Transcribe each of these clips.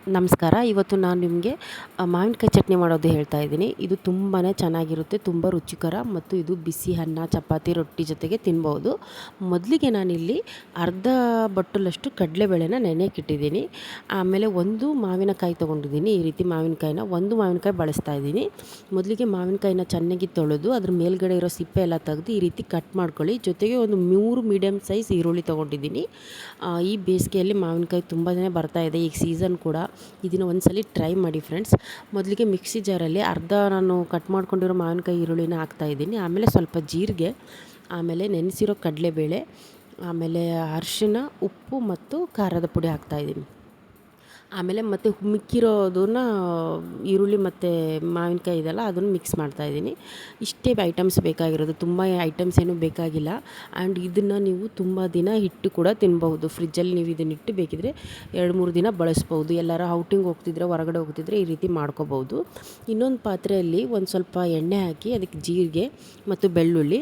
ನಮಸ್ಕಾರ. ಇವತ್ತು ನಾನು ನಿಮಗೆ ಮಾವಿನಕಾಯಿ ಚಟ್ನಿ ಮಾಡೋದು ಹೇಳ್ತಾ ಇದ್ದೀನಿ. ಇದು ತುಂಬಾ ಚೆನ್ನಾಗಿರುತ್ತೆ, ತುಂಬ ರುಚಿಕರ ಮತ್ತು ಇದು ಬಿಸಿ ಅನ್ನ, ಚಪಾತಿ, ರೊಟ್ಟಿ ಜೊತೆಗೆ ತಿನ್ಬೋದು. ಮೊದಲಿಗೆ ನಾನಿಲ್ಲಿ ಅರ್ಧ ಬಟ್ಟಲಷ್ಟು ಕಡಲೆಬೇಳೆನ ನೆನೆಯಕ್ಕಿಟ್ಟಿದ್ದೀನಿ. ಆಮೇಲೆ ಒಂದು ಮಾವಿನಕಾಯಿ ತೊಗೊಂಡಿದ್ದೀನಿ. ಈ ರೀತಿ ಮಾವಿನಕಾಯಿನ ಒಂದು ಮಾವಿನಕಾಯಿ ಬಳಸ್ತಾ ಇದ್ದೀನಿ. ಮೊದಲಿಗೆ ಮಾವಿನಕಾಯಿನ ಚೆನ್ನಾಗಿ ತೊಳೆದು ಅದ್ರ ಮೇಲ್ಗಡೆ ಇರೋ ಸಿಪ್ಪೆ ಎಲ್ಲ ತೆಗೆದು ಈ ರೀತಿ ಕಟ್ ಮಾಡ್ಕೊಳ್ಳಿ. ಜೊತೆಗೆ ಒಂದು 3 ಮೀಡಿಯಮ್ ಸೈಜ್ ಈರುಳ್ಳಿ ತೊಗೊಂಡಿದ್ದೀನಿ. ಈ ಬೇಸಿಗೆಯಲ್ಲಿ ಮಾವಿನಕಾಯಿ ತುಂಬಾ ಬರ್ತಾ ಇದೆ, ಈಗ ಸೀಸನ್ ಕೂಡ. ಇದನ್ನು ಒಂದ್ಸಲಿ ಟ್ರೈ ಮಾಡಿ ಫ್ರೆಂಡ್ಸ್. ಮೊದಲಿಗೆ ಮಿಕ್ಸಿ ಜಾರಲ್ಲಿ ಅರ್ಧ ನಾನು ಕಟ್ ಮಾಡ್ಕೊಂಡಿರೋ ಮಾವಿನಕಾಯಿ ಈರುಳ್ಳಿನ ಹಾಕ್ತಾಯಿದ್ದೀನಿ. ಆಮೇಲೆ ಸ್ವಲ್ಪ ಜೀರಿಗೆ, ಆಮೇಲೆ ನೆನೆಸಿರೋ ಕಡಲೆಬೇಳೆ, ಆಮೇಲೆ ಅರಿಶಿನ, ಉಪ್ಪು ಮತ್ತು ಖಾರದ ಪುಡಿ ಹಾಕ್ತಾಯಿದ್ದೀನಿ. ಆಮೇಲೆ ಮತ್ತು ಮಿಕ್ಕಿರೋದನ್ನ ಈರುಳ್ಳಿ ಮತ್ತು ಮಾವಿನಕಾಯಿ ಇದೆಲ್ಲ ಅದನ್ನು ಮಿಕ್ಸ್ ಮಾಡ್ತಾಯಿದ್ದೀನಿ. ಇಷ್ಟೇ ಐಟಮ್ಸ್ ಬೇಕಾಗಿರೋದು, ತುಂಬ ಐಟಮ್ಸ್ ಏನೂ ಬೇಕಾಗಿಲ್ಲ. ಆ್ಯಂಡ್ ಇದನ್ನು ನೀವು ತುಂಬ ದಿನ ಇಟ್ಟು ಕೂಡ ತಿನ್ಬಹುದು. ಫ್ರಿಜ್ಜಲ್ಲಿ ನೀವು ಇದನ್ನ ಇಟ್ಟು ಬೇಕಿದ್ರೆ 2-3 ದಿನ ಬಳಸ್ಬೋದು. ಎಲ್ಲರೂ ಔಟಿಂಗ್ ಹೋಗ್ತಿದ್ರೆ, ಹೊರಗಡೆ ಹೋಗ್ತಿದ್ರೆ ಈ ರೀತಿ ಮಾಡ್ಕೋಬೋದು. ಇನ್ನೊಂದು ಪಾತ್ರೆಯಲ್ಲಿ ಒಂದು ಸ್ವಲ್ಪ ಎಣ್ಣೆ ಹಾಕಿ ಅದಕ್ಕೆ ಜೀರಿಗೆ ಮತ್ತು ಬೆಳ್ಳುಳ್ಳಿ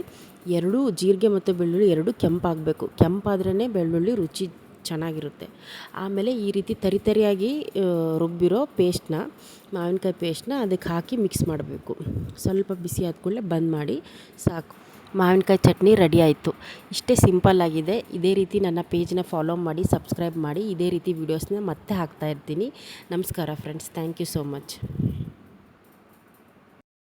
ಜೀರಿಗೆ ಮತ್ತು ಬೆಳ್ಳುಳ್ಳಿ ಎರಡೂ ಕೆಂಪಾಗಬೇಕು. ಕೆಂಪಾದ್ರೇ ಬೆಳ್ಳುಳ್ಳಿ ರುಚಿ ಚೆನ್ನಾಗಿರುತ್ತೆ. ಆಮೇಲೆ ಈ ರೀತಿ ತರಿಯಾಗಿ ರುಬ್ಬಿರೋ ಪೇಸ್ಟ್ನ, ಮಾವಿನಕಾಯಿ ಪೇಸ್ಟ್ನ ಅದಕ್ಕೆ ಹಾಕಿ ಮಿಕ್ಸ್ ಮಾಡಬೇಕು. ಸ್ವಲ್ಪ ಬಿಸಿ ಆದ ಕೂಡಲೇ ಬಂದ್ ಮಾಡಿ ಸಾಕು, ಮಾವಿನಕಾಯಿ ಚಟ್ನಿ ರೆಡಿ ಆಯಿತು. ಇಷ್ಟೇ ಸಿಂಪಲ್ಲಾಗಿದೆ. ಇದೇ ರೀತಿ ನನ್ನ ಪೇಜ್ನ ಫಾಲೋ ಮಾಡಿ, ಸಬ್ಸ್ಕ್ರೈಬ್ ಮಾಡಿ. ಇದೇ ರೀತಿ ವೀಡಿಯೋಸ್ನ ಮತ್ತೆ ಹಾಕ್ತಾಯಿರ್ತೀನಿ. ನಮಸ್ಕಾರ friends, thank you so much.